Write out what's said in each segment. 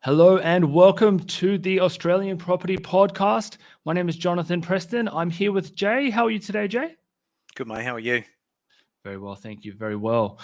Hello and welcome to the Australian Property Podcast. My name is Jonathan Preston. I'm here with Jay. How are you today, Jay? Good, mate. How are you? Very well, thank you. Very well.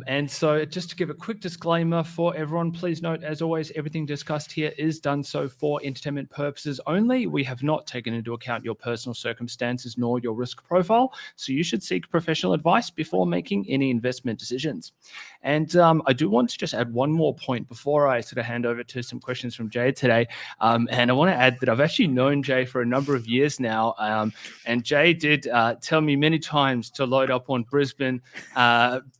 And so just to give a quick disclaimer for everyone, please note, as always, everything discussed here is done so for entertainment purposes only. We have not taken into account your personal circumstances nor your risk profile, so you should seek professional advice before making any investment decisions. And I do want to just add one more point before I sort of hand over to some questions from Jay today. And I want to add that I've actually known Jay for a number of years now. And Jay did tell me many times to load up on Brisbane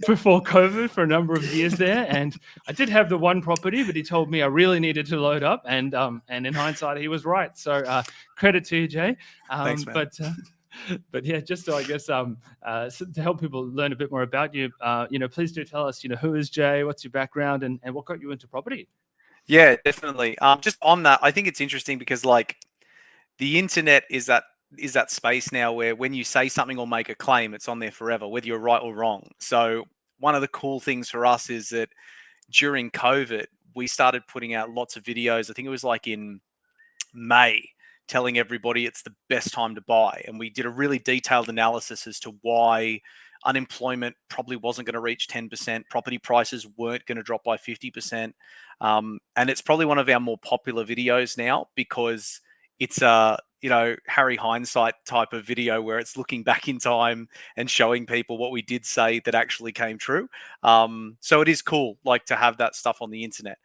before COVID for a number of years there. And I did have the one property, but he told me I really needed to load up. And in hindsight, he was right. So credit to you, Jay. Thanks, man. But yeah, just so I guess so to help people learn a bit more about you, please do tell us, who is Jay, what's your background, and what got you into property? Yeah, definitely. Just on that, I think it's interesting because the internet is that space now where when you say something or make a claim, it's on there forever, whether you're right or wrong. So one of the cool things for us is that during COVID, we started putting out lots of videos. I think it was like in May, telling everybody it's the best time to buy. And we did a really detailed analysis as to why unemployment probably wasn't going to reach 10%, property prices weren't going to drop by 50%. And it's probably one of our more popular videos now because it's a Harry hindsight type of video where it's looking back in time and showing people what we did say that actually came true. So it is cool, to have that stuff on the internet.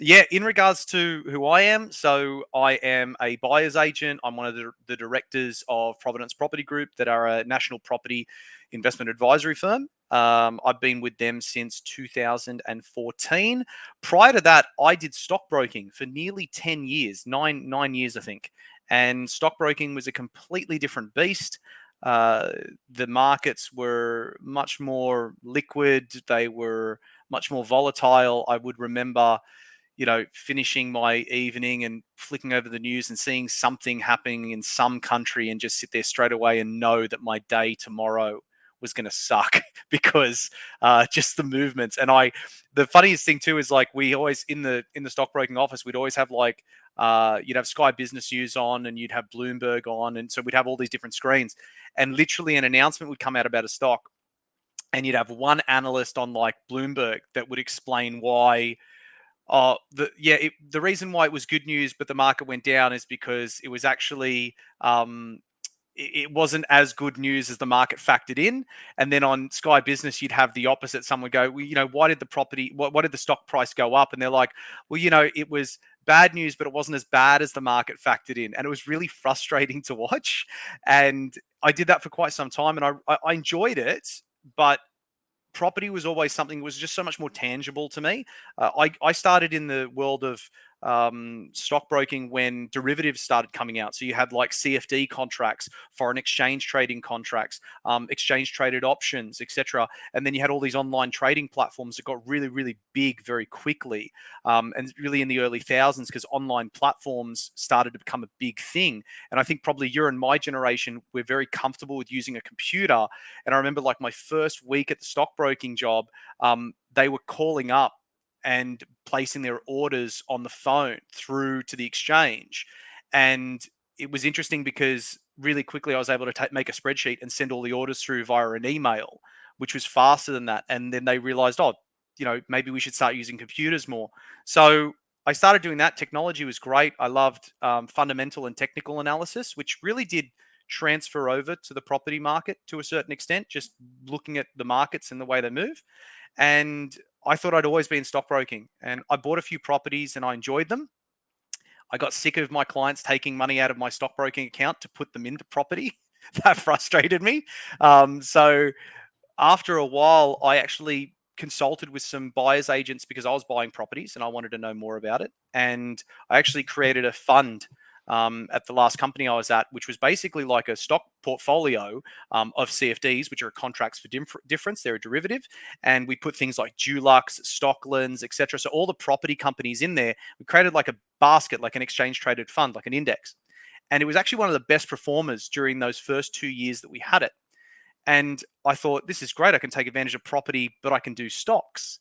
Yeah, in regards to who I am, so I am a buyer's agent. I'm one of the directors of Providence Property Group that are a national property investment advisory firm. I've been with them since 2014. Prior to that, I did stockbroking for nearly 10 years, nine years, I think. And stockbroking was a completely different beast. The markets were much more liquid. They were much more volatile. I would remember finishing my evening and flicking over the news and seeing something happening in some country and just sit there straight away and know that my day tomorrow was going to suck because just the movements. And the funniest thing too is we always in the stockbroking office, we'd always have you'd have Sky Business News on and you'd have Bloomberg on. And so we'd have all these different screens and literally an announcement would come out about a stock and you'd have one analyst on Bloomberg that would explain why the reason why it was good news, but the market went down is because it was actually it wasn't as good news as the market factored in. And then on Sky Business, you'd have the opposite. Someone would go, well, why did the stock price go up? And they're like, well, it was bad news, but it wasn't as bad as the market factored in. And it was really frustrating to watch. And I did that for quite some time, and I enjoyed it, but property was always something that was just so much more tangible to me. I started in the world of stockbroking when derivatives started coming out. So you had CFD contracts, foreign exchange trading contracts, exchange traded options, etc. And then you had all these online trading platforms that got really, really big very quickly. And really in the early thousands, because online platforms started to become a big thing. And I think probably you're in my generation, we're very comfortable with using a computer. And I remember my first week at the stockbroking job, they were calling up and placing their orders on the phone through to the exchange. And it was interesting because really quickly I was able to make a spreadsheet and send all the orders through via an email, which was faster than that. And then they realized, maybe we should start using computers more. So I started doing that. Technology was great. I loved fundamental and technical analysis, which really did transfer over to the property market to a certain extent, just looking at the markets and the way they move. And I thought I'd always be in stockbroking, and I bought a few properties and I enjoyed them. I got sick of my clients taking money out of my stockbroking account to put them into property. That frustrated me. So after a while, I actually consulted with some buyer's agents because I was buying properties and I wanted to know more about it. And I actually created a fund at the last company I was at, which was basically like a stock portfolio of CFDs, which are contracts for difference. They're a derivative. And we put things like Dulux, Stocklands, etc. So all the property companies in there, we created like a basket, like an exchange traded fund, like an index. And it was actually one of the best performers during those first 2 years that we had it. And I thought, this is great. I can take advantage of property, but I can do stocks.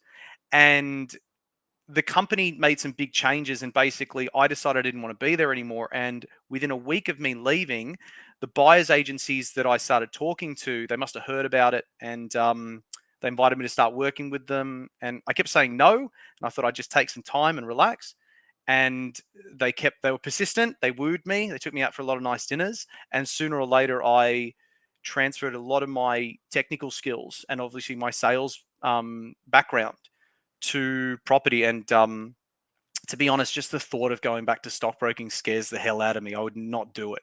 And the company made some big changes, and basically I decided I didn't want to be there anymore. And within a week of me leaving, the buyers agencies that I started talking to, they must have heard about it, and they invited me to start working with them. And I kept saying no, and I thought I'd just take some time and relax. And they were persistent. They wooed me. They took me out for a lot of nice dinners. And sooner or later, I transferred a lot of my technical skills and obviously my sales background to property. And to be honest, just the thought of going back to stockbroking scares the hell out of me. I would not do it.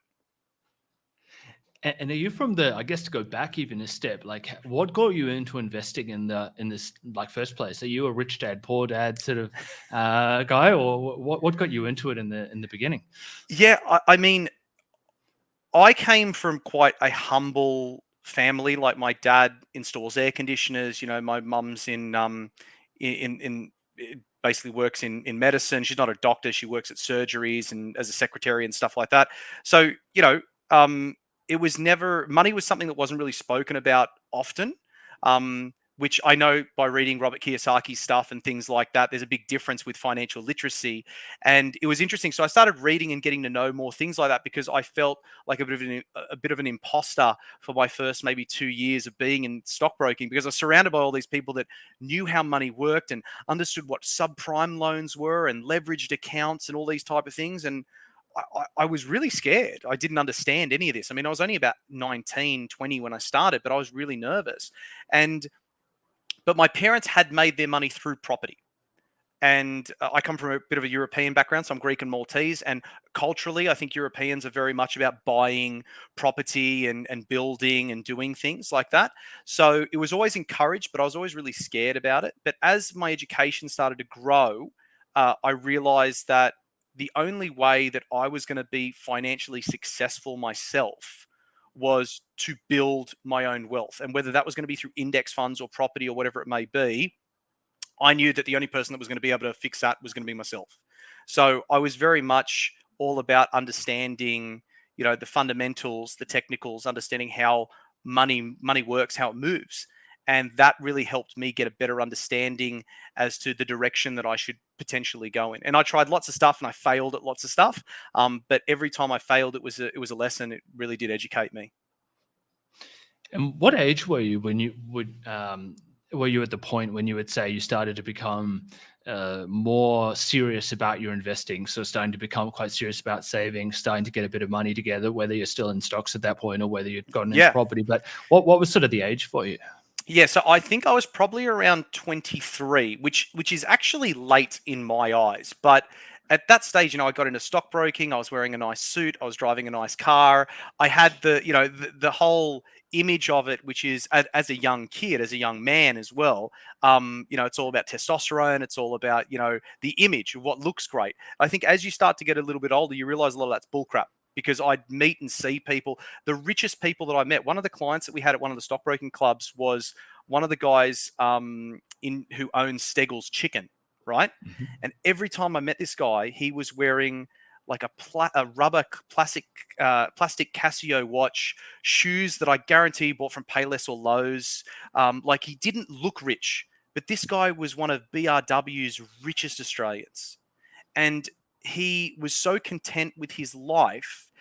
And are you from the, I guess to go back even a step, like what got you into investing in this like first place? Are you a rich dad, poor dad sort of guy, or what got you into it in the beginning? Yeah, I mean, I came from quite a humble family. Like my dad installs air conditioners. You know, my mum's in basically works in medicine. She's not a doctor. She works at surgeries and as a secretary and stuff like that. So you know, it was never money was something that wasn't really spoken about often. Which I know by reading Robert Kiyosaki's stuff and things like that, there's a big difference with financial literacy. And it was interesting. So I started reading and getting to know more things like that because I felt like a bit of an imposter for my first maybe 2 years of being in stockbroking, because I was surrounded by all these people that knew how money worked and understood what subprime loans were and leveraged accounts and all these type of things. And I was really scared. I didn't understand any of this. I mean, I was only about 19, 20 when I started, but I was really nervous. But my parents had made their money through property. And I come from a bit of a European background, so I'm Greek and Maltese. And culturally, I think Europeans are very much about buying property and building and doing things like that. So it was always encouraged, but I was always really scared about it. But as my education started to grow, I realized that the only way that I was going to be financially successful myself was to build my own wealth. And whether that was going to be through index funds or property or whatever it may be, I knew that the only person that was going to be able to fix that was going to be myself. So I was very much all about understanding, you know, the fundamentals, the technicals, understanding how money works, how it moves. And that really helped me get a better understanding as to the direction that I should potentially go in. And I tried lots of stuff and I failed at lots of stuff. But every time I failed, it was a lesson. It really did educate me. And what age were you when you would were you at the point when you would say you started to become more serious about your investing? So starting to become quite serious about saving, starting to get a bit of money together, whether you're still in stocks at that point or whether you'd gotten into Yeah. property. But what was sort of the age for you? Yeah, so I think I was probably around 23, which is actually late in my eyes. But at that stage, you know, I got into stockbroking. I was wearing a nice suit. I was driving a nice car. I had the whole image of it, which is as a young kid, as a young man as well. You know, it's all about testosterone. It's all about, you know, the image of what looks great. I think as you start to get a little bit older, you realize a lot of that's bullcrap, because I'd meet and see people, the richest people that I met. One of the clients that we had at one of the stockbroking clubs was one of the guys who owns Steggles Chicken, right? Mhm. And every time I met this guy, he was wearing like a rubber plastic Casio watch, shoes that I guarantee he bought from Payless or Lowe's. Like, he didn't look rich, but this guy was one of BRW's richest Australians. And he was so content with his life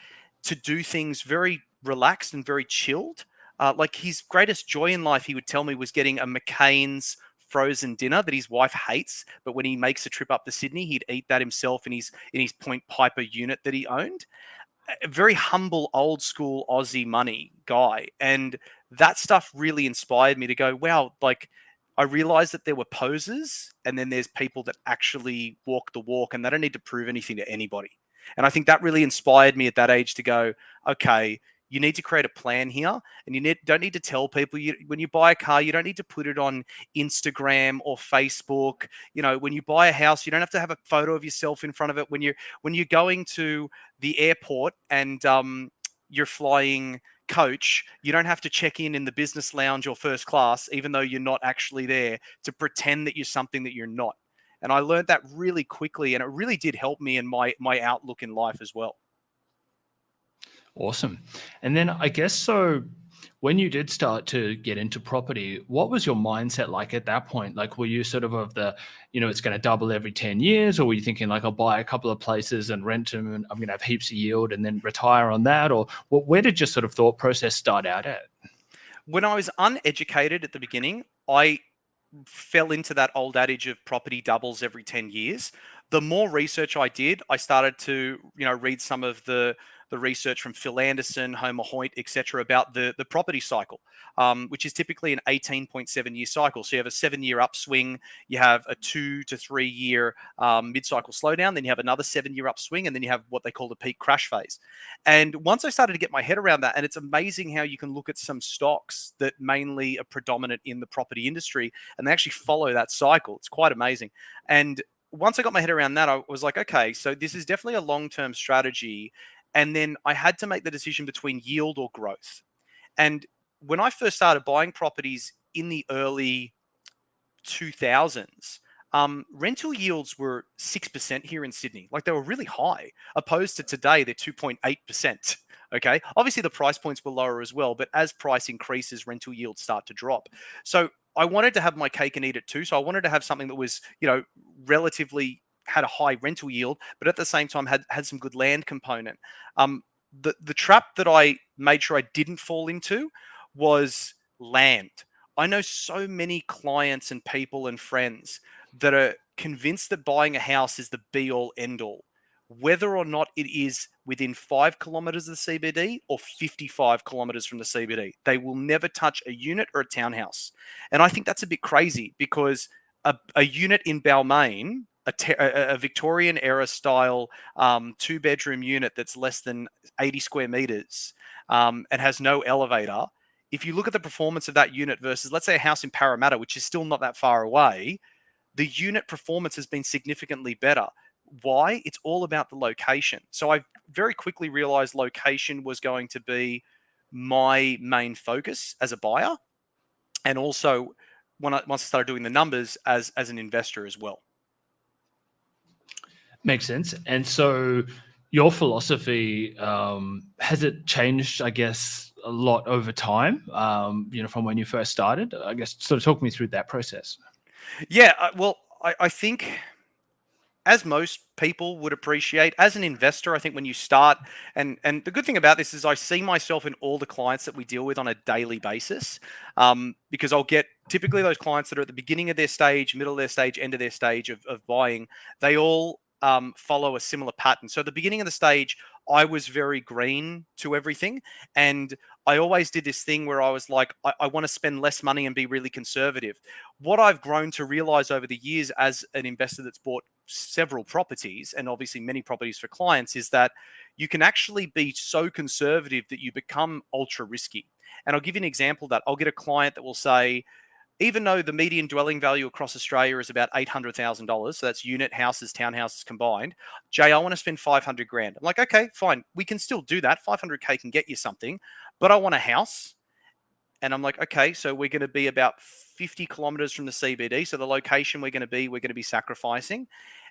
to do things very relaxed and very chilled. Like, his greatest joy in life, he would tell me, was getting a McCain's frozen dinner that his wife hates, but when he makes a trip up to Sydney, he'd eat that himself in his Point Piper unit that he owned. A very humble, old school Aussie money guy. And that stuff really inspired me to go, wow, like, I realized that there were posers and then there's people that actually walk the walk, and they don't need to prove anything to anybody. And I think that really inspired me at that age to go, okay, you need to create a plan here, and don't need to tell people. When you buy a car, you don't need to put it on Instagram or Facebook. You know, when you buy a house, you don't have to have a photo of yourself in front of it. When you're going to the airport and you're flying coach, you don't have to check in the business lounge or first class, even though you're not actually there, to pretend that you're something that you're not. And I learned that really quickly, and it really did help me in my outlook in life as well. Awesome. And then I guess so. When you did start to get into property, what was your mindset like at that point? Like, were you sort of the, it's going to double every 10 years, or were you thinking like, I'll buy a couple of places and rent them and I'm going to have heaps of yield and then retire on that? Or where did your sort of thought process start out at? When I was uneducated at the beginning, I fell into that old adage of property doubles every 10 years. The more research I did, I started to, read some of the research from Phil Anderson, Homer Hoyt, etc., about the property cycle, which is typically an 18.7-year cycle. So you have a 7-year upswing, you have a 2 to 3 year mid-cycle slowdown, then you have another 7-year upswing, and then you have what they call the peak crash phase. And once I started to get my head around that, and it's amazing how you can look at some stocks that mainly are predominant in the property industry, and they actually follow that cycle. It's quite amazing. And once I got my head around that, I was like, okay, so this is definitely a long-term strategy. And then I had to make the decision between yield or growth. And when I first started buying properties in the early 2000s, rental yields were 6% here in Sydney. Like, they were really high, opposed to today, they're 2.8%. Okay. Obviously, the price points were lower as well, but as price increases, rental yields start to drop. So I wanted to have my cake and eat it too. So I wanted to have something that was, relatively had a high rental yield, but at the same time had some good land component. The trap that I made sure I didn't fall into was land. I know so many clients and people and friends that are convinced that buying a house is the be all end all, whether or not it is within 5 kilometers of the CBD or 55 kilometers from the CBD. They will never touch a unit or a townhouse. And I think that's a bit crazy, because a unit in Balmain, a Victorian era style 2-bedroom unit that's less than 80 square meters and has no elevator, if you look at the performance of that unit versus, let's say, a house in Parramatta, which is still not that far away, the unit performance has been significantly better. Why? It's all about the location. So I very quickly realized location was going to be my main focus as a buyer, and also once I started doing the numbers as an investor as well. Makes sense. And so your philosophy, has it changed, I guess, a lot over time, from when you first started? I guess sort of talk me through that process. Yeah, well, I think, as most people would appreciate, as an investor, I think when you start, and the good thing about this is I see myself in all the clients that we deal with on a daily basis, because I'll get typically those clients that are at the beginning of their stage, middle of their stage, end of their stage of buying. They all follow a similar pattern. So at the beginning of the stage, I was very green to everything. And I always did this thing where I was like, I want to spend less money and be really conservative. What I've grown to realize over the years as an investor that's bought several properties, and obviously many properties for clients, is that you can actually be so conservative that you become ultra risky. And I'll give you an example of that. I'll get a client that will say, even though the median dwelling value across Australia is about $800,000, so that's unit, houses, townhouses combined, Jay, I want to spend 500 grand. I'm like, okay, fine. We can still do that. 500K can get you something, but I want a house. And I'm like, okay, so we're going to be about 50 kilometers from the CBD. So the location we're going to be sacrificing.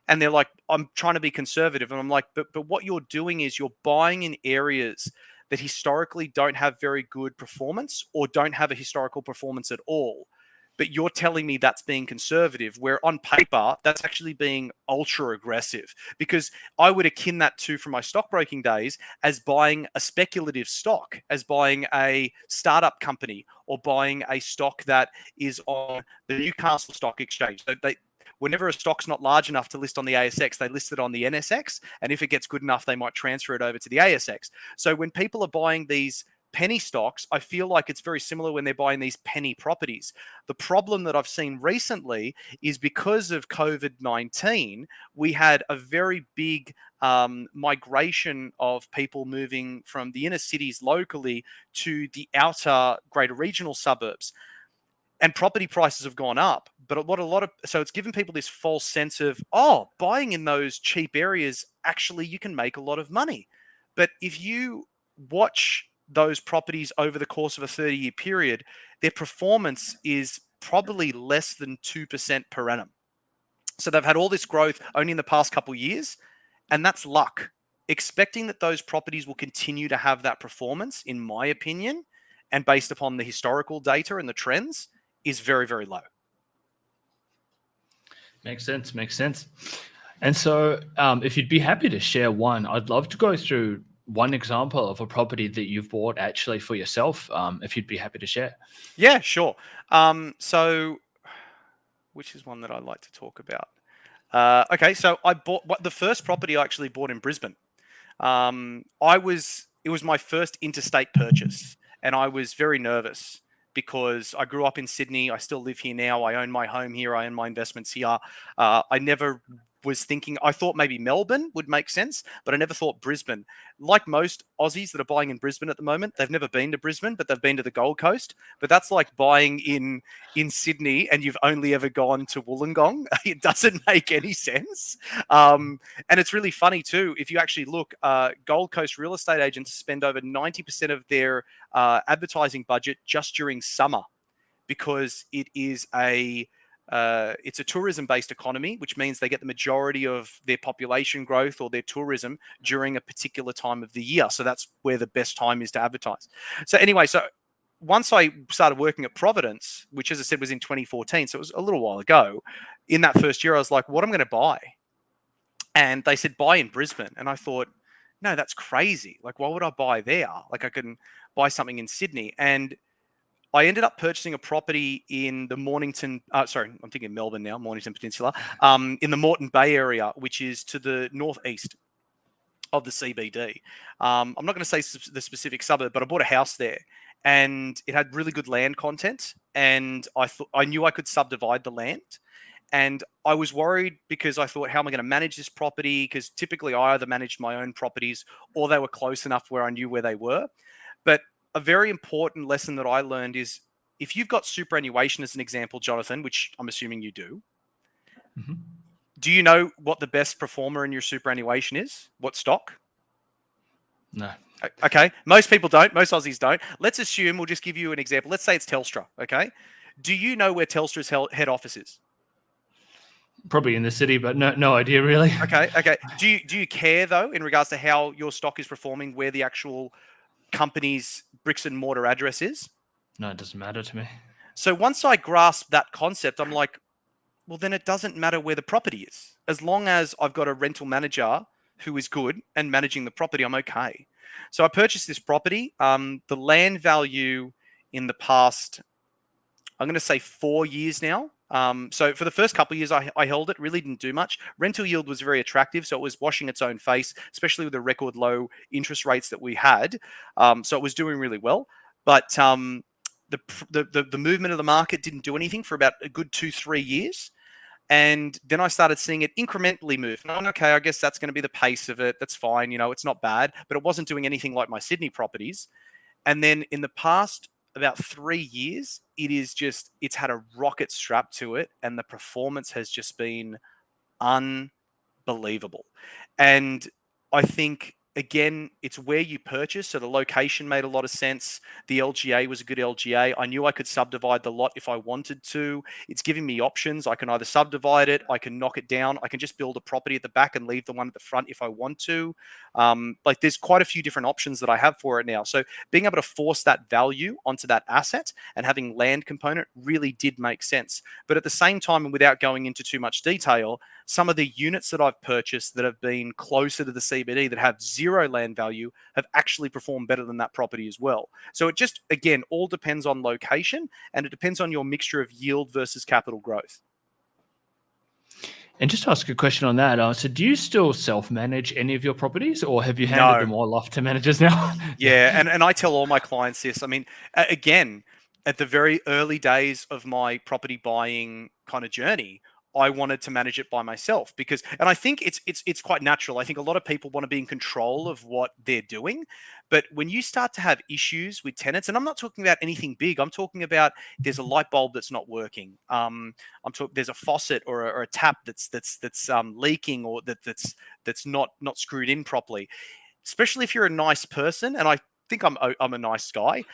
And they're like, I'm trying to be conservative. And I'm like, but what you're doing is you're buying in areas that historically don't have very good performance or don't have a historical performance at all. But you're telling me that's being conservative, where on paper, that's actually being ultra aggressive. Because I would akin that to, from my stockbroking days, as buying a speculative stock, as buying a startup company, or buying a stock that is on the Newcastle Stock Exchange. So whenever a stock's not large enough to list on the ASX, they list it on the NSX. And if it gets good enough, they might transfer it over to the ASX. So when people are buying these penny stocks, I feel like it's very similar when they're buying these penny properties. The problem that I've seen recently is, because of COVID-19, we had a very big migration of people moving from the inner cities locally to the outer greater regional suburbs. And property prices have gone up, but so it's given people this false sense of, oh, buying in those cheap areas, actually you can make a lot of money. But if you watch those properties over the course of a 30-year period, their performance is probably less than 2% per annum. So they've had all this growth only in the past couple of years, and that's luck. Expecting that those properties will continue to have that performance, in my opinion, and based upon the historical data and the trends, is very, very low. Makes sense. And so if you'd be happy to share one, I'd love to go through one example of a property that you've bought actually for yourself, if you'd be happy to share. Yeah, sure. So which is one that I like to talk about? Okay, so I bought the first property I actually bought in Brisbane. It was my first interstate purchase, and I was very nervous because I grew up in Sydney. I still live here now. I own my home here. I own my investments here. I never was thinking, I thought maybe Melbourne would make sense, but I never thought Brisbane. Like most Aussies that are buying in Brisbane at the moment, they've never been to Brisbane, but they've been to the Gold Coast. But that's like buying in Sydney and you've only ever gone to Wollongong. It doesn't make any sense. And it's really funny too. If you actually look, Gold Coast real estate agents spend over 90% of their advertising budget just during summer, because it's a tourism-based economy, which means they get the majority of their population growth or their tourism during a particular time of the year. So that's where the best time is to advertise. So anyway, so once I started working at Providence, which, as I said, was in 2014, so it was a little while ago, in that first year, I was like, what am I going to buy? And they said, buy in Brisbane. And I thought, no, that's crazy. Like, why would I buy there? Like, I can buy something in Sydney. And I ended up purchasing a property in the I'm thinking Melbourne now, Mornington Peninsula, in the Moreton Bay area, which is to the northeast of the CBD. I'm not going to say the specific suburb, but I bought a house there, and it had really good land content, and I knew I could subdivide the land. And I was worried because I thought, how am I going to manage this property? Because typically I either managed my own properties or they were close enough where I knew where they were. But a very important lesson that I learned is, if you've got superannuation as an example, Jonathan, which I'm assuming you do, do you know what the best performer in your superannuation is? What stock? No. Okay. Most people don't. Most Aussies don't. Let's assume, we'll just give you an example. Let's say it's Telstra. Okay. Do you know where Telstra's head office is? Probably in the city, but no idea really. Okay. Do you care though, in regards to how your stock is performing, where the actual company's bricks and mortar address is? No, it doesn't matter to me. So once I grasped that concept, I'm like, well, then it doesn't matter where the property is. As long as I've got a rental manager who is good and managing the property, I'm okay. So I purchased this property. The land value in the past, I'm going to say 4 years now. So for the first couple of years, I held it, really didn't do much. Rental yield was very attractive, so it was washing its own face, especially with the record low interest rates that we had. So it was doing really well. But the movement of the market didn't do anything for about a good 2-3 years. And then I started seeing it incrementally move. And okay, I guess that's going to be the pace of it. That's fine. You know, it's not bad, but it wasn't doing anything like my Sydney properties. And then in the past about 3 years, it's had a rocket strap to it. And the performance has just been unbelievable. And I think, again, it's where you purchase. So the location made a lot of sense. The LGA was a good LGA. I knew I could subdivide the lot if I wanted to. It's giving me options. I can either subdivide it, I can knock it down, I can just build a property at the back and leave the one at the front if I want to. Like, there's quite a few different options that I have for it now. So being able to force that value onto that asset and having land component really did make sense. But at the same time, and without going into too much detail, some of the units that I've purchased that have been closer to the CBD that have zero land value have actually performed better than that property as well. So it just, again, all depends on location, and it depends on your mixture of yield versus capital growth. And just to ask a question on that, so do you still self-manage any of your properties, or have you handed them all off to managers now? Yeah, and I tell all my clients this. I mean, again, at the very early days of my property buying kind of journey, I wanted to manage it by myself and I think it's quite natural. I think a lot of people want to be in control of what they're doing, but when you start to have issues with tenants, and I'm not talking about anything big, I'm talking about there's a light bulb that's not working. There's a faucet or a tap that's leaking, or that's not screwed in properly. Especially if you're a nice person, and I think I'm a nice guy.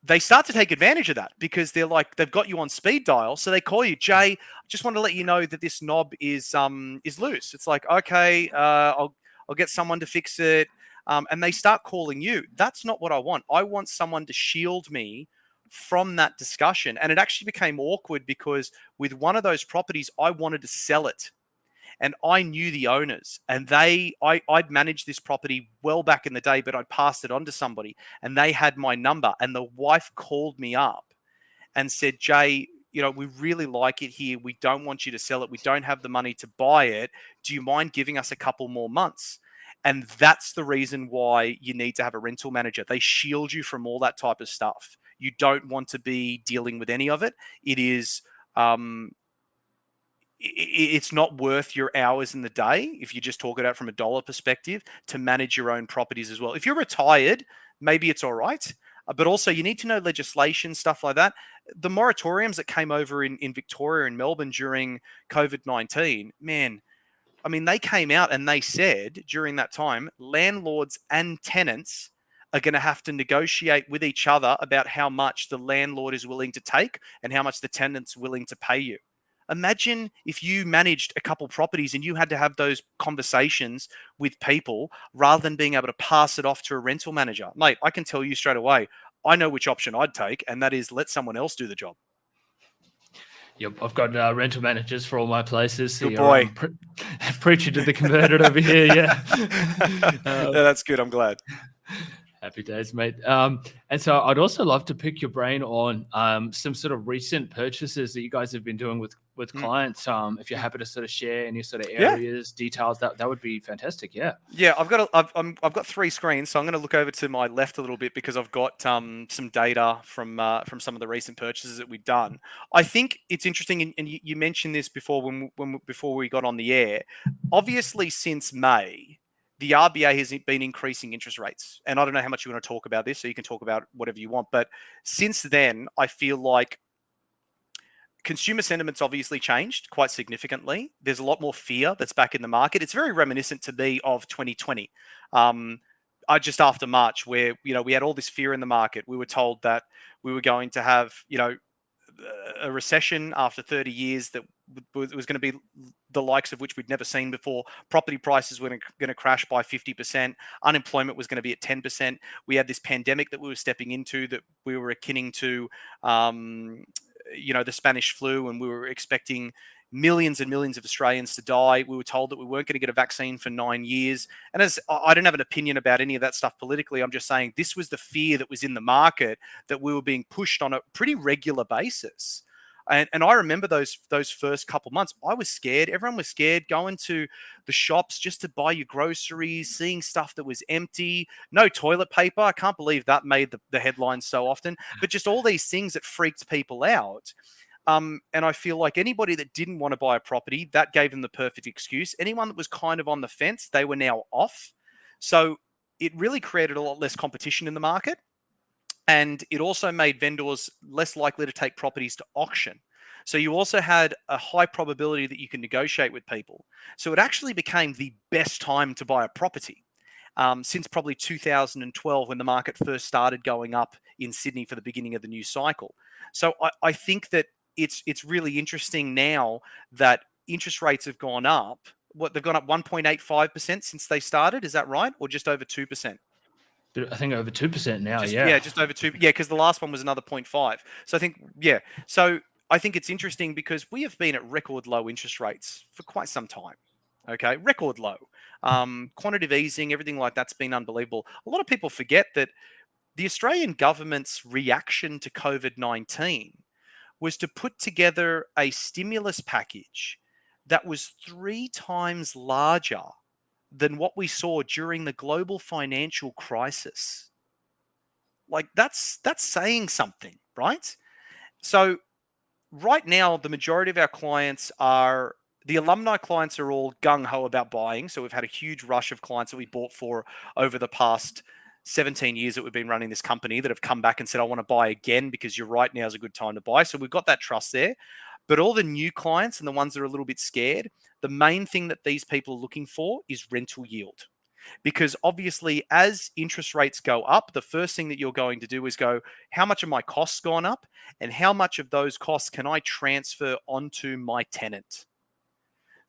They start to take advantage of that because they're like, they've got you on speed dial. So they call you, Jay, just want to let you know that this knob is loose. It's like, okay, I'll get someone to fix it. and they start calling you. That's not what I want. I want someone to shield me from that discussion. And it actually became awkward because with one of those properties, I wanted to sell it. And I knew the owners, and I'd managed this property well back in the day, but I'd passed it on to somebody, and they had my number. And the wife called me up and said, Jay, we really like it here. We don't want you to sell it. We don't have the money to buy it. Do you mind giving us a couple more months? And that's the reason why you need to have a rental manager. They shield you from all that type of stuff. You don't want to be dealing with any of it. It is, it's not worth your hours in the day, if you just talk it out from a dollar perspective, to manage your own properties as well. If you're retired, maybe it's all right. But also you need to know legislation, stuff like that. The moratoriums that came over in Victoria and Melbourne during COVID-19, man, I mean, they came out and they said during that time, landlords and tenants are going to have to negotiate with each other about how much the landlord is willing to take and how much the tenant's willing to pay you. Imagine if you managed a couple properties and you had to have those conversations with people rather than being able to pass it off to a rental manager. Mate, I can tell you straight away, I know which option I'd take, and that is let someone else do the job. Yep, I've got rental managers for all my places. So good boy. Preaching to the converted over here, yeah. No, that's good. I'm glad. Happy days, mate. And so I'd also love to pick your brain on some sort of recent purchases that you guys have been doing with clients. If you're happy to sort of share any sort of areas, details, that would be fantastic. Yeah. Yeah, I've got 3 screens, so I'm going to look over to my left a little bit because I've got some data from some of the recent purchases that we've done. I think it's interesting, and you mentioned this before before we got on the air. Obviously, since May, the RBA has been increasing interest rates. And I don't know how much you want to talk about this, so you can talk about whatever you want. But since then, I feel like consumer sentiment's obviously changed quite significantly. There's a lot more fear that's back in the market. It's very reminiscent to me of 2020. Just after March, where, we had all this fear in the market. We were told that we were going to have, a recession after 30 years that was going to be the likes of which we'd never seen before. Property prices were going to crash by 50%. Unemployment was going to be at 10%. We had this pandemic that we were stepping into that we were akin to, the Spanish flu, and we were expecting millions and millions of Australians to die. We were told that we weren't going to get a vaccine for 9 years. And as I don't have an opinion about any of that stuff politically, I'm just saying this was the fear that was in the market that we were being pushed on a pretty regular basis. And I remember those first couple months, I was scared. Everyone was scared going to the shops just to buy your groceries, seeing stuff that was empty, no toilet paper. I can't believe that made the headlines so often, but just all these things that freaked people out. And I feel like anybody that didn't want to buy a property, that gave them the perfect excuse. Anyone that was kind of on the fence, they were now off. So it really created a lot less competition in the market. And it also made vendors less likely to take properties to auction. So you also had a high probability that you can negotiate with people. So it actually became the best time to buy a property since probably 2012, when the market first started going up in Sydney for the beginning of the new cycle. So I think that it's really interesting now that interest rates have gone up. They've gone up 1.85% since they started. Is that right? Or just over 2%? I think over 2% now. Yeah, just over 2. Yeah, because the last one was another 0.5. So I think, So I think it's interesting because we have been at record low interest rates for quite some time. Okay, record low. Quantitative easing, everything like that's been unbelievable. A lot of people forget that the Australian government's reaction to COVID-19 was to put together a stimulus package that was 3 times larger than what we saw during the global financial crisis. Like that's saying something, right? So right now, the majority of our clients are, the alumni clients are all gung-ho about buying. So we've had a huge rush of clients that we bought for over the past 17 years that we've been running this company that have come back and said, I want to buy again because you're right, now's a good time to buy. So we've got that trust there. But all the new clients and the ones that are a little bit scared, the main thing that these people are looking for is rental yield. Because obviously, as interest rates go up, the first thing that you're going to do is go, how much of my costs gone up? And how much of those costs can I transfer onto my tenant?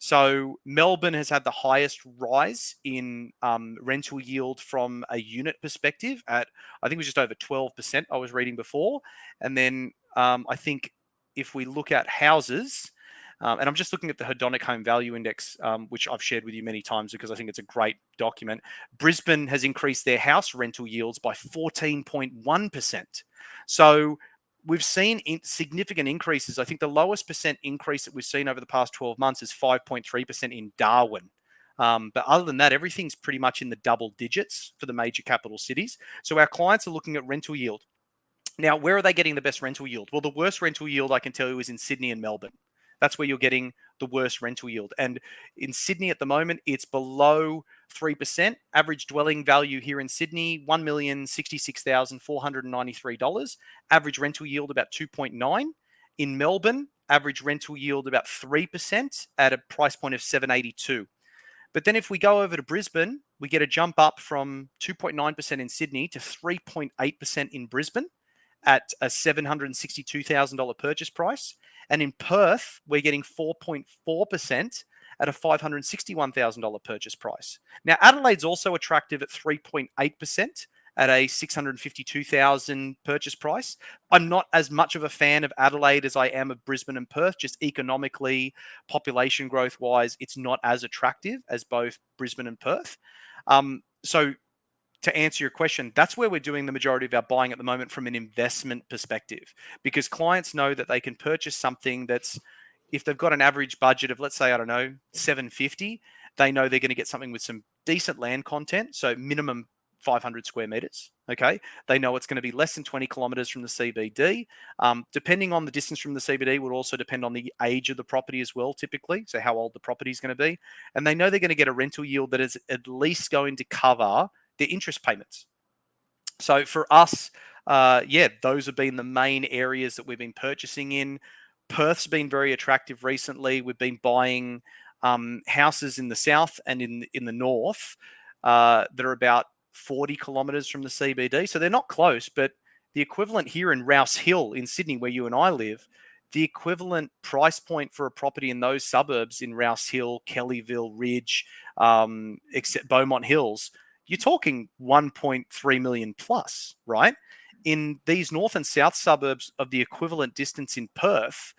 So Melbourne has had the highest rise in rental yield from a unit perspective at, I think it was just over 12% I was reading before. And then I think if we look at houses, and I'm just looking at the Hedonic Home Value Index, which I've shared with you many times because I think it's a great document. Brisbane has increased their house rental yields by 14.1%. So we've seen significant increases. I think the lowest percent increase that we've seen over the past 12 months is 5.3% in Darwin. But other than that, everything's pretty much in the double digits for the major capital cities. So our clients are looking at rental yield. Now, where are they getting the best rental yield? Well, the worst rental yield I can tell you is in Sydney and Melbourne. That's where you're getting the worst rental yield. And in Sydney at the moment, it's below 3%. Average dwelling value here in Sydney, $1,066,493. Average rental yield about 2.9. In Melbourne, average rental yield about 3% at a price point of 782. But then if we go over to Brisbane, we get a jump up from 2.9% in Sydney to 3.8% in Brisbane at a $762,000 purchase price. And in Perth, we're getting 4.4% at a $561,000 purchase price. Now, Adelaide's also attractive at 3.8% at a $652,000 purchase price. I'm not as much of a fan of Adelaide as I am of Brisbane and Perth. Just economically, population growth wise, it's not as attractive as both Brisbane and Perth. So to answer your question, that's where we're doing the majority of our buying at the moment from an investment perspective, because clients know that they can purchase something that's, if they've got an average budget of, let's say, I don't know, 750, they know they're going to get something with some decent land content. So minimum 500 square meters. Okay. They know it's going to be less than 20 kilometers from the CBD. Depending on the distance from the CBD would also depend on the age of the property as well, typically. So how old the property is going to be. And they know they're going to get a rental yield that is at least going to cover their interest payments. So for us, those have been the main areas that we've been purchasing in. Perth's been very attractive recently. We've been buying houses in the south and in the north that are about 40 kilometers from the CBD. So they're not close, but the equivalent here in Rouse Hill in Sydney, where you and I live, the equivalent price point for a property in those suburbs in Rouse Hill, Kellyville, Ridge, except Beaumont Hills, you're talking 1.3 million plus, right? In these north and south suburbs of the equivalent distance in Perth,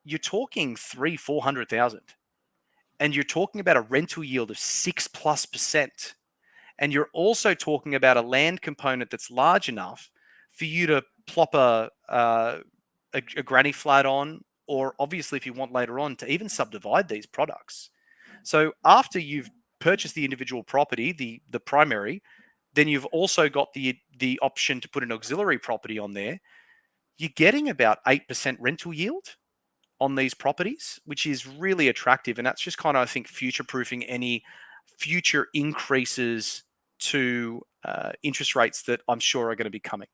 you're talking 400,000. And you're talking about a rental yield of 6+%. And you're also talking about a land component that's large enough for you to plop a granny flat on, or obviously if you want later on to even subdivide these products. So after you've purchased the individual property, the primary, then you've also got the option to put an auxiliary property on there. You're getting about 8% rental yield on these properties, which is really attractive. And that's just kind of, I think, future-proofing any future increases to interest rates that I'm sure are going to be coming.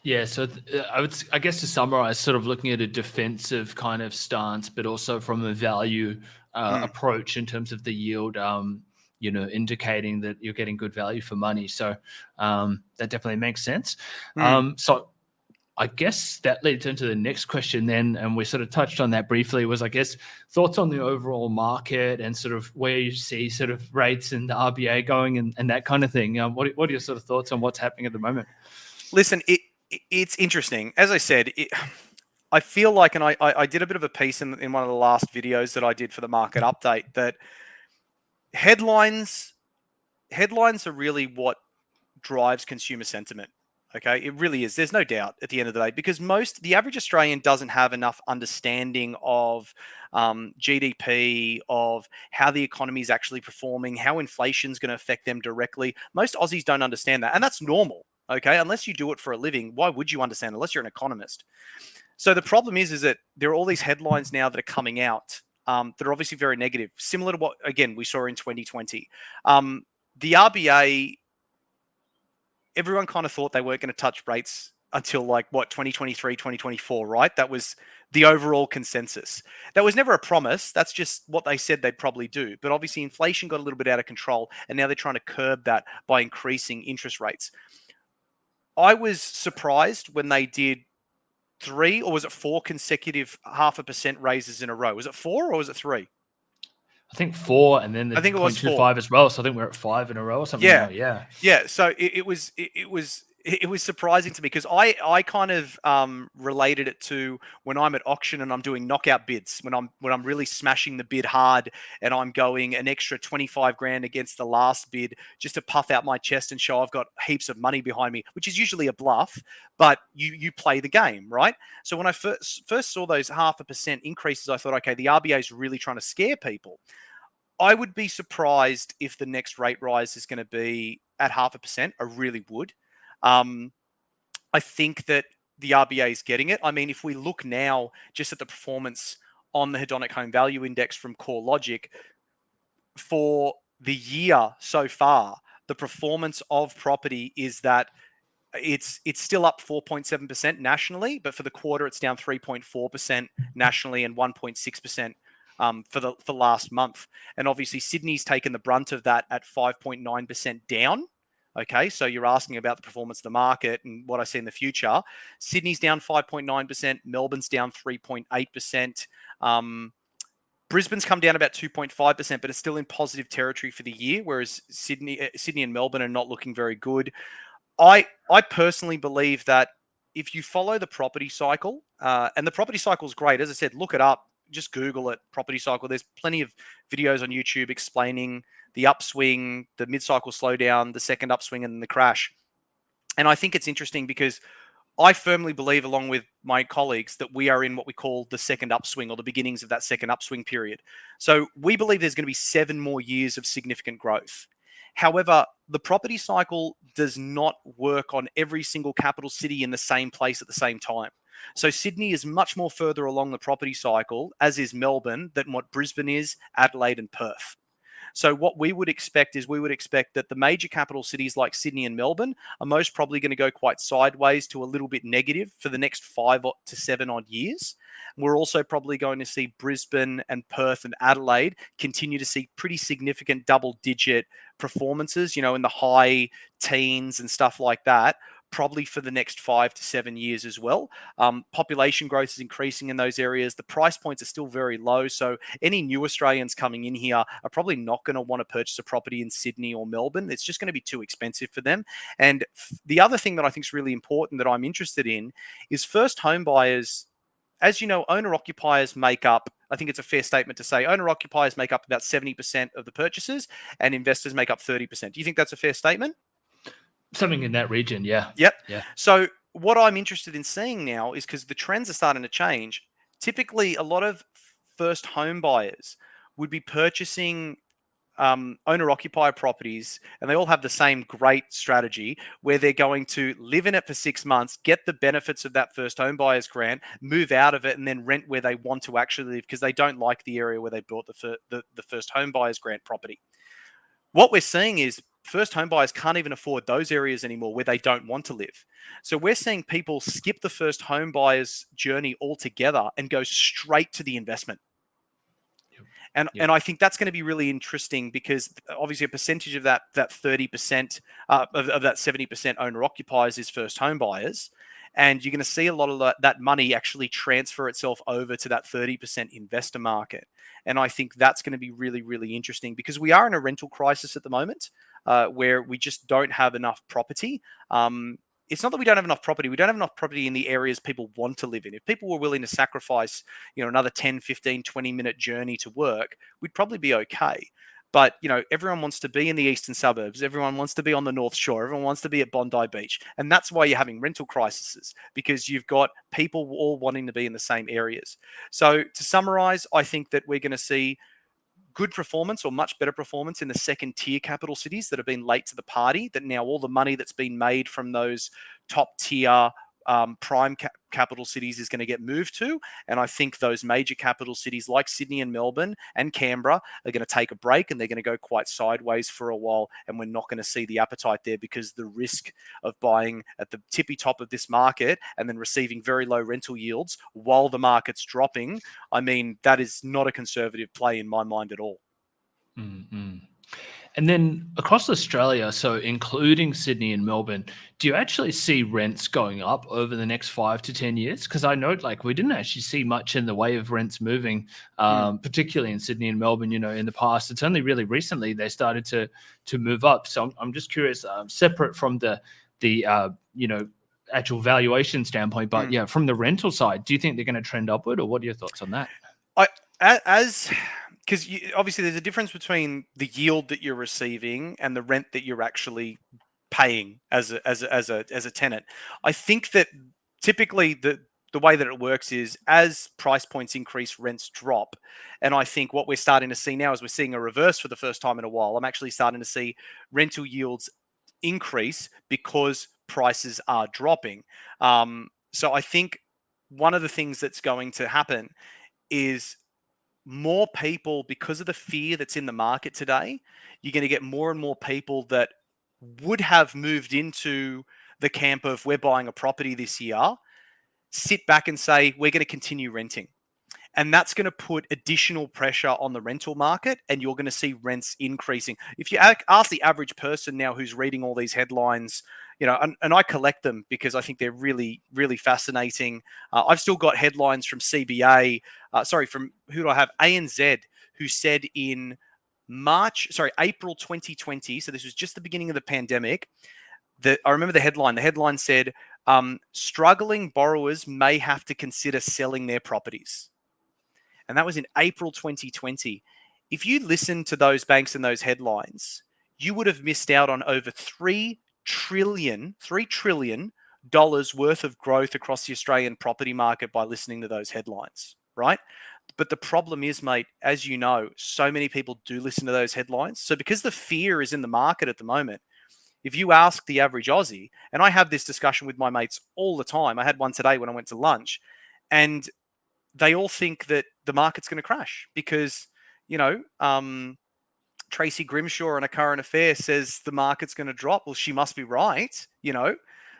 Yeah, so I guess to summarize, sort of looking at a defensive kind of stance, but also from a value approach in terms of the yield, indicating that you're getting good value for money. So that definitely makes sense. So I guess that leads into the next question then, and we sort of touched on that briefly, was, I guess, thoughts on the overall market and sort of where you see sort of rates and the RBA going and that kind of thing. What are your sort of thoughts on what's happening at the moment? Listen, it's interesting. As I said, I feel like, and I did a bit of a piece in one of the last videos that I did for the market update, that headlines are really what drives consumer sentiment. Okay, it really is. There's no doubt at the end of the day, because the average Australian doesn't have enough understanding of GDP, of how the economy is actually performing, how inflation is going to affect them directly. Most Aussies don't understand that, and that's normal. Okay, unless you do it for a living, why would you understand? Unless you're an economist. So the problem is that there are all these headlines now that are coming out that are obviously very negative, similar to what, again, we saw in 2020. The RBA, everyone kind of thought they weren't going to touch rates until 2023, 2024, right? That was the overall consensus. That was never a promise. That's just what they said they'd probably do. But obviously inflation got a little bit out of control, and now they're trying to curb that by increasing interest rates. I was surprised when they did 3 or was it 4 consecutive 0.5% raises in a row? Was it 4 or was it 3? I think 4, and then the I think it was 4. 0.25 as well. So I think we're at 5 in a row or something. Yeah. Like, yeah. Yeah. So it was surprising to me because I kind of related it to when I'm at auction and I'm doing knockout bids, when I'm really smashing the bid hard and I'm going an extra 25 grand against the last bid just to puff out my chest and show I've got heaps of money behind me, which is usually a bluff, but you play the game, right? So when I first saw those 0.5% increases, I thought, okay, the RBA is really trying to scare people. I would be surprised if the next rate rise is going to be at 0.5%. I really would. I think that the RBA is getting it. I mean, if we look now just at the performance on the hedonic home value index from CoreLogic for the year so far, the performance of property is that it's still up 4.7% nationally, but for the quarter it's down 3.4% nationally and 1.6% for last month. And obviously Sydney's taken the brunt of that at 5.9% down. Okay, so you're asking about the performance of the market and what I see in the future. Sydney's down 5.9%, Melbourne's down 3.8%. Brisbane's come down about 2.5%, but it's still in positive territory for the year, whereas Sydney and Melbourne are not looking very good. I personally believe that if you follow the property cycle, and the property cycle is great, as I said, look it up, just Google it, property cycle. There's plenty of videos on YouTube explaining the upswing, the mid-cycle slowdown, the second upswing, and the crash. And I think it's interesting because I firmly believe, along with my colleagues, that we are in what we call the second upswing or the beginnings of that second upswing period. So we believe there's going to be 7 more years of significant growth. However, the property cycle does not work on every single capital city in the same place at the same time. So Sydney is much more further along the property cycle, as is Melbourne, than what Brisbane is, Adelaide and Perth. So what we would expect is that the major capital cities like Sydney and Melbourne are most probably going to go quite sideways to a little bit negative for the next 5 to 7 odd years. We're also probably going to see Brisbane and Perth and Adelaide continue to see pretty significant double-digit performances, in the high teens and stuff like that, probably for the next 5 to 7 years as well. Population growth is increasing in those areas. The price points are still very low. So any new Australians coming in here are probably not going to want to purchase a property in Sydney or Melbourne. It's just going to be too expensive for them. And the other thing that I think is really important that I'm interested in is first home buyers. As you know, owner-occupiers make up, I think it's a fair statement to say, owner-occupiers make up about 70% of the purchases and investors make up 30%. Do you think that's a fair statement? Something in that region, yeah. Yep. Yeah. So what I'm interested in seeing now is, because the trends are starting to change, typically a lot of first home buyers would be purchasing owner-occupier properties, and they all have the same great strategy where they're going to live in it for 6 months, get the benefits of that first home buyer's grant, move out of it, and then rent where they want to actually live because they don't like the area where they bought the first home buyer's grant property. What we're seeing is first home buyers can't even afford those areas anymore where they don't want to live. So we're seeing people skip the first home buyer's journey altogether and go straight to the investment. And I think that's going to be really interesting because obviously a percentage of that 30% of that 70% owner occupiers is first home buyers. And you're going to see a lot of that money actually transfer itself over to that 30% investor market. And I think that's going to be really, really interesting because we are in a rental crisis at the moment where we just don't have enough property. It's not that we don't have enough property. We don't have enough property in the areas people want to live in. If people were willing to sacrifice, another 10, 15, 20-minute journey to work, we'd probably be okay. But, everyone wants to be in the eastern suburbs. Everyone wants to be on the North Shore. Everyone wants to be at Bondi Beach. And that's why you're having rental crises, because you've got people all wanting to be in the same areas. So to summarize, I think that we're going to see good performance or much better performance in the second tier capital cities that have been late to the party, that now all the money that's been made from those top tier prime capital cities is going to get moved to. And I think those major capital cities like Sydney and Melbourne and Canberra are going to take a break and they're going to go quite sideways for a while. And we're not going to see the appetite there because the risk of buying at the tippy top of this market and then receiving very low rental yields while the market's dropping, I mean, that is not a conservative play in my mind at all. Mm-hmm. And then across Australia, so including Sydney and Melbourne, do you actually see rents going up over the next 5 to 10 years? Because I know like we didn't actually see much in the way of rents moving, particularly in Sydney and Melbourne, in the past. It's only really recently they started to move up. So I'm just curious, separate from the actual valuation standpoint, but yeah, from the rental side, do you think they're going to trend upward, or what are your thoughts on that? Because obviously there's a difference between the yield that you're receiving and the rent that you're actually paying as a tenant. I think that typically the way that it works is as price points increase, rents drop. And I think what we're starting to see now is we're seeing a reverse for the first time in a while. I'm actually starting to see rental yields increase because prices are dropping. So I think one of the things that's going to happen is more people, because of the fear that's in the market today, you're going to get more and more people that would have moved into the camp of we're buying a property this year, sit back and say, we're going to continue renting. And that's going to put additional pressure on the rental market, and you're going to see rents increasing. If you ask the average person now who's reading all these headlines, and I collect them because I think they're really, really fascinating. I've still got headlines from CBA, from who do I have? ANZ, who said in April 2020, so this was just the beginning of the pandemic, I remember the headline. The headline said, struggling borrowers may have to consider selling their properties. And that was in April 2020. If you listen to those banks and those headlines, you would have missed out on over $3 trillion worth of growth across the Australian property market by listening to those headlines, right? But the problem is, mate, as you know, so many people do listen to those headlines. So because the fear is in the market at the moment, if you ask the average Aussie, and I have this discussion with my mates all the time. I had one today when I went to lunch, and they all think that the market's going to crash because, Tracy Grimshaw on A Current Affair says the market's going to drop. Well, she must be right,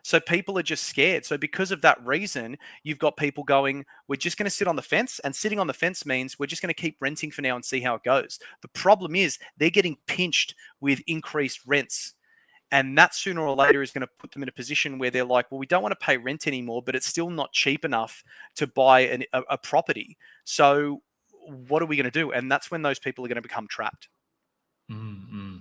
So people are just scared. So because of that reason, you've got people going, we're just going to sit on the fence. And sitting on the fence means we're just going to keep renting for now and see how it goes. The problem is they're getting pinched with increased rents. And that sooner or later is going to put them in a position where they're like, well, we don't want to pay rent anymore, but it's still not cheap enough to buy a property. So what are we going to do? And that's when those people are going to become trapped. Mm-hmm.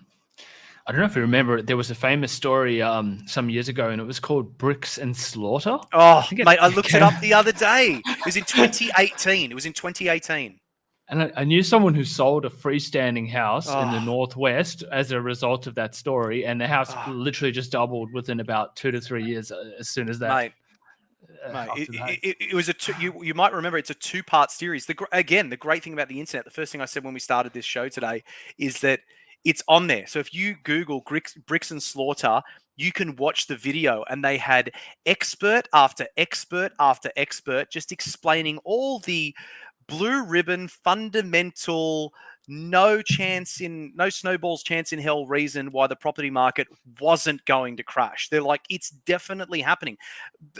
I don't know if you remember, there was a famous story some years ago, and it was called Bricks and Slaughter. Oh, mate, I looked it up the other day. It was in 2018. And I knew someone who sold a freestanding house in the Northwest as a result of that story, and the house literally just doubled within about 2 to 3 years as soon as that. Mate, it was you might remember it's a 2-part series. The great thing about the internet, the first thing I said when we started this show today is that it's on there. So if you Google Bricks and Slaughter, you can watch the video, and they had expert after expert after expert just explaining all the blue ribbon, fundamental, no snowball's chance in hell reason why the property market wasn't going to crash. They're like, it's definitely happening.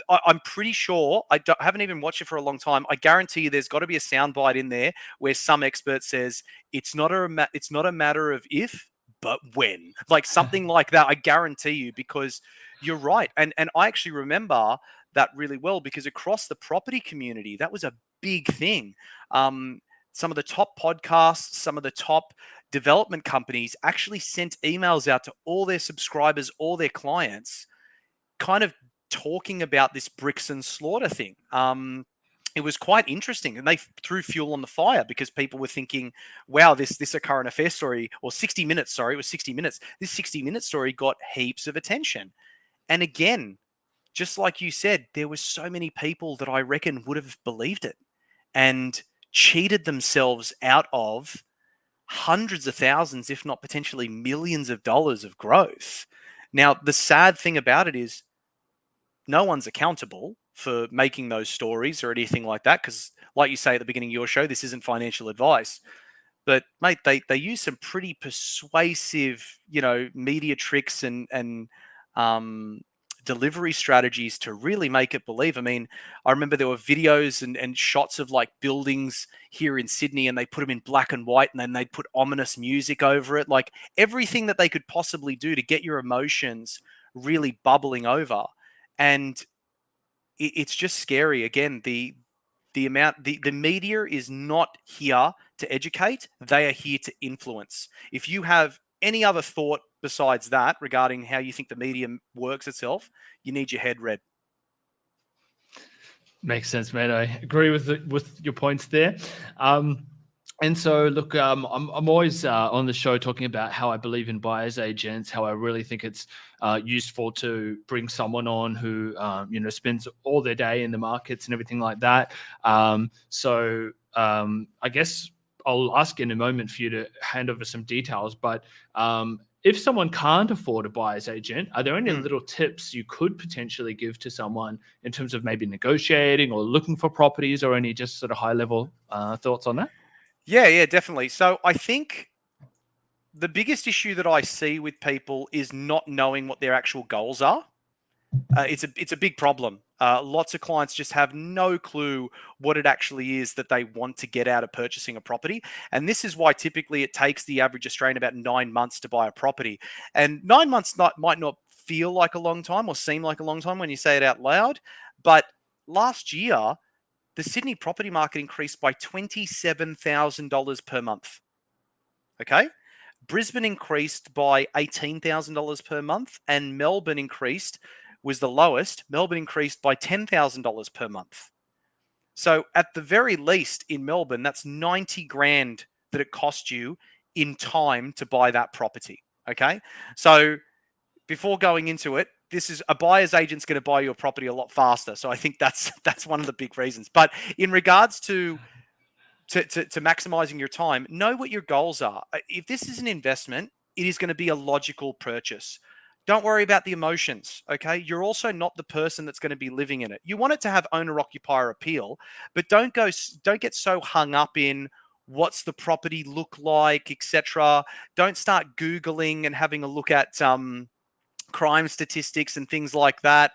I'm pretty sure, haven't even watched it for a long time. I guarantee you there's got to be a soundbite in there where some expert says, it's not a matter of if, but when. Like something like that, I guarantee you, because you're right. And I actually remember that really well because across the property community, that was a big thing. Some of the top podcasts, some of the top development companies actually sent emails out to all their subscribers, all their clients, kind of talking about this Bricks and Slaughter thing. It was quite interesting, and they threw fuel on the fire because people were thinking, wow, this A Current Affair story, or 60 Minutes, sorry, it was 60 Minutes. This 60-minute story got heaps of attention. And again, just like you said, there were so many people that I reckon would have believed it and cheated themselves out of hundreds of thousands, if not potentially millions of dollars of growth. Now, the sad thing about it is no one's accountable for making those stories or anything like that, because like you say at the beginning of your show, this isn't financial advice. But mate, they use some pretty persuasive, media tricks and delivery strategies to really make it believe. I mean, I remember there were videos and shots of like buildings here in Sydney, and they put them in black and white, and then they'd put ominous music over it, like everything that they could possibly do to get your emotions really bubbling over. And it's just scary. Again, the media is not here to educate, they are here to influence. If you have any other thought besides that regarding how you think the media works itself, you need your head read. Makes sense, man. I agree with your points there. And so, look, I'm always on the show talking about how I believe in buyer's agents, how I really think it's useful to bring someone on who, spends all their day in the markets and everything like that. So I guess I'll ask in a moment for you to hand over some details. But if someone can't afford a buyer's agent, are there any little tips you could potentially give to someone in terms of maybe negotiating or looking for properties, or any just sort of high-level thoughts on that? Yeah, definitely. So I think the biggest issue that I see with people is not knowing what their actual goals are. It's a big problem. Lots of clients just have no clue what it actually is that they want to get out of purchasing a property. And this is why typically it takes the average Australian about 9 months to buy a property. And 9 months might not feel like a long time or seem like a long time when you say it out loud. But last year, the Sydney property market increased by $27,000 per month. Okay. Brisbane increased by $18,000 per month, and Melbourne was the lowest. Melbourne increased by $10,000 per month. So at the very least in Melbourne, that's 90 grand that it cost you in time to buy that property. Okay. So before going into it, this is a buyer's agent's going to buy your property a lot faster. So I think that's one of the big reasons. But in regards to maximizing your time, know what your goals are. If this is an investment, it is going to be a logical purchase. Don't worry about the emotions, okay? You're also not the person that's going to be living in it. You want it to have owner-occupier appeal, but don't get so hung up in what's the property look like, etc. Don't start Googling and having a look at crime statistics and things like that.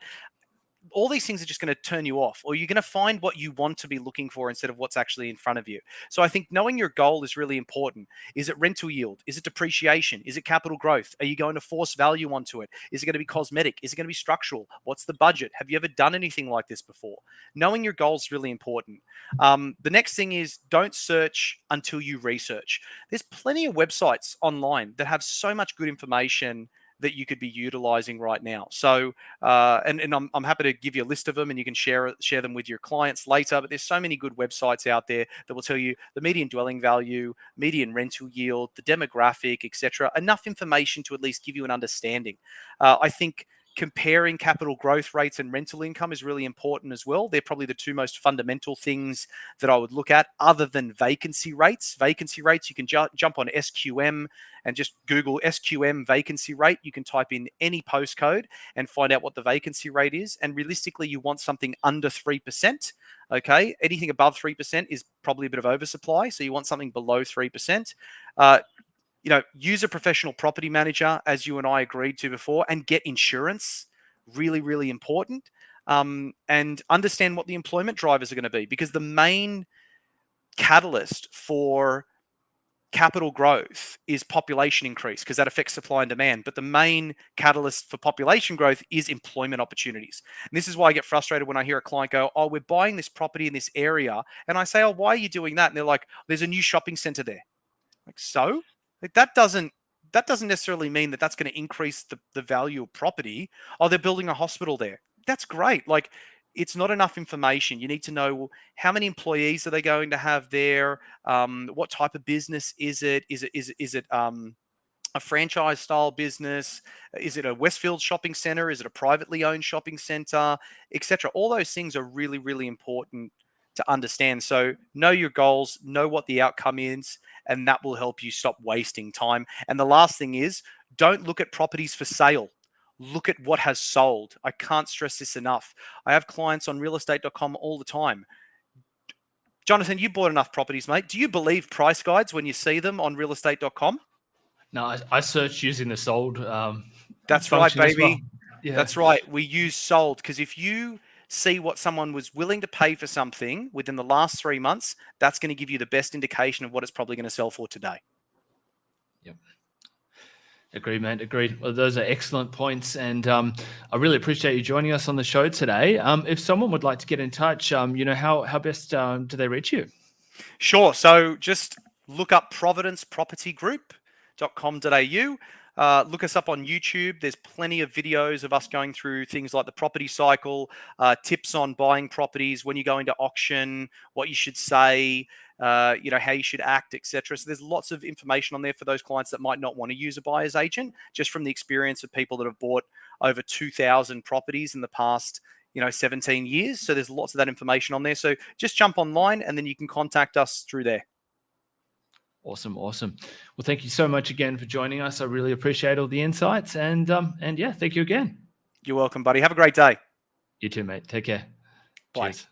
All these things are just going to turn you off, or you're going to find what you want to be looking for instead of what's actually in front of you. So I think knowing your goal is really important. Is it rental yield? Is it depreciation? Is it capital growth? Are you going to force value onto it? Is it going to be cosmetic? Is it going to be structural? What's the budget? Have you ever done anything like this before? Knowing your goal is really important. The next thing is, don't search until you research. There's plenty of websites online that have so much good information that you could be utilizing right now. So, and I'm happy to give you a list of them, and you can share them with your clients later. But there's so many good websites out there that will tell you the median dwelling value, median rental yield, the demographic, etc. Enough information to at least give you an understanding. I think comparing capital growth rates and rental income is really important as well. They're probably the two most fundamental things that I would look at, other than vacancy rates. Vacancy rates, you can jump on SQM and just Google SQM vacancy rate. You can type in any postcode and find out what the vacancy rate is. And realistically, you want something under 3%. Okay. Anything above 3% is probably a bit of oversupply. So you want something below 3%. Use a professional property manager, as you and I agreed to before, and get insurance. Really, really important. And understand what the employment drivers are going to be, because the main catalyst for capital growth is population increase, because that affects supply and demand. But the main catalyst for population growth is employment opportunities. And this is why I get frustrated when I hear a client go, "Oh, we're buying this property in this area." And I say, "Oh, why are you doing that?" And they're like, "There's a new shopping center there." Like, so? Like, that doesn't necessarily mean that that's going to increase the value of property. Oh, they're building a hospital there. That's great. Like, it's not enough information. You need to know how many employees are they going to have there. What type of business is it? Is it a franchise style business? Is it a Westfield shopping center? Is it a privately owned shopping center, etc.? All those things are really, really important to understand. So know your goals, know what the outcome is, and that will help you stop wasting time. And the last thing is, don't look at properties for sale. Look at what has sold. I can't stress this enough. I have clients on realestate.com all the time. Jonathan, you bought enough properties, mate. Do you believe price guides when you see them on realestate.com? No, I searched using the sold That's right, function as baby. well. Yeah. That's right. We use sold because if you see what someone was willing to pay for something within the last 3 months, that's going to give you the best indication of what it's probably going to sell for today. Yep. Agreed, mate. Agreed. Well, those are excellent points, and I really appreciate you joining us on the show today. If someone would like to get in touch, how best do they reach you? Sure. So just look up providencepropertygroup.com.au. Look us up on YouTube. There's plenty of videos of us going through things like the property cycle, tips on buying properties, when you go into auction, what you should say, how you should act, etc. So there's lots of information on there for those clients that might not want to use a buyer's agent, just from the experience of people that have bought over 2,000 properties in the past 17 years. So there's lots of that information on there. So just jump online and then you can contact us through there. Awesome. Well, thank you so much again for joining us. I really appreciate all the insights, and yeah, thank you again. You're welcome, buddy. Have a great day. You too, mate. Take care. Bye. Cheers.